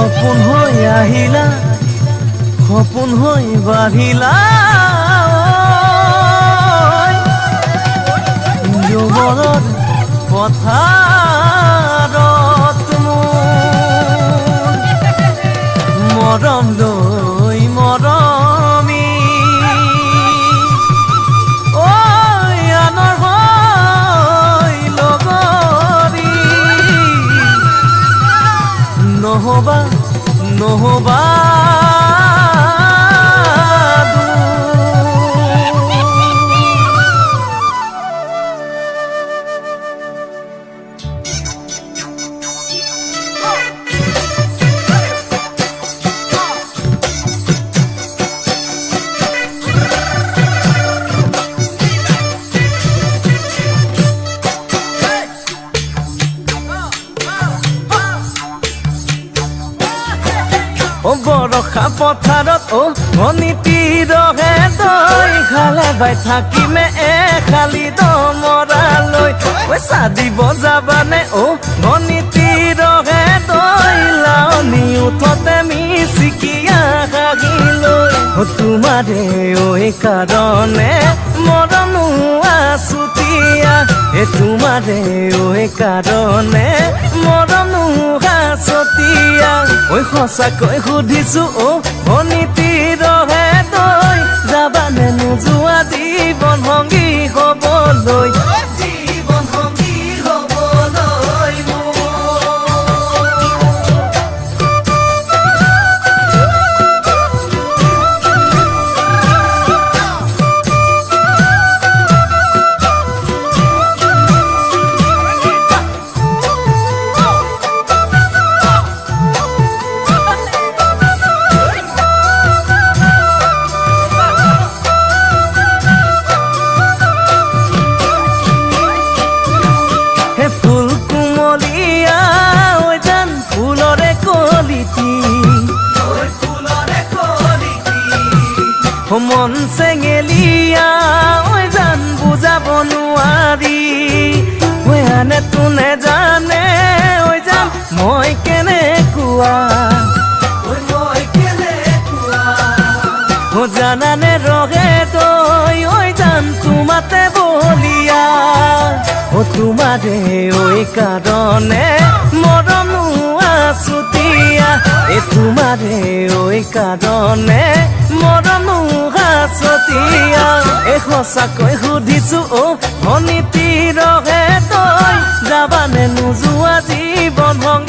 সপোন হৈ আহিলা সপোন হৈ বাঢ়িলা যৌৱনৰ পথাৰত মৰম লৈ মৰমি আনৰ হৈ লগৰী নহবা নহবা বৰষা পথাৰত অনিতিৰহে দৈ খালে বাই থাকিমে খালি দমৰালৈ পইচা দিব যাবানে অনিতিৰহে দৈ লাৱনি উঠতে মিচিকিয়া হাগিলৈ তোমাৰে কাৰণে মৰমো আছুতীয়া তোমাৰে কাৰণে মৰমো আছতীয়া সঁচাকৈ সুধিছো অনিতিৰহে দৈ যাবানে নোযোৱা জীৱন সংগী হ'বলৈ জীৱন সংগী হ'বলৈ মন চেঙেলিয়া জান বুজাব নোৱাৰি আনে তোনে জানে জান মই কেনেকুৱা জানানে ৰহে তই জান তোমাতে বলিয়া তোমাৰে কাৰণে মৰমো আছুতীয়া তোমাৰে কাৰণে মৰমো আছতীয়া সঁচাকৈ সুধিছো অনিতিৰহে তই যাবানে নোযোৱা জীৱন সংগী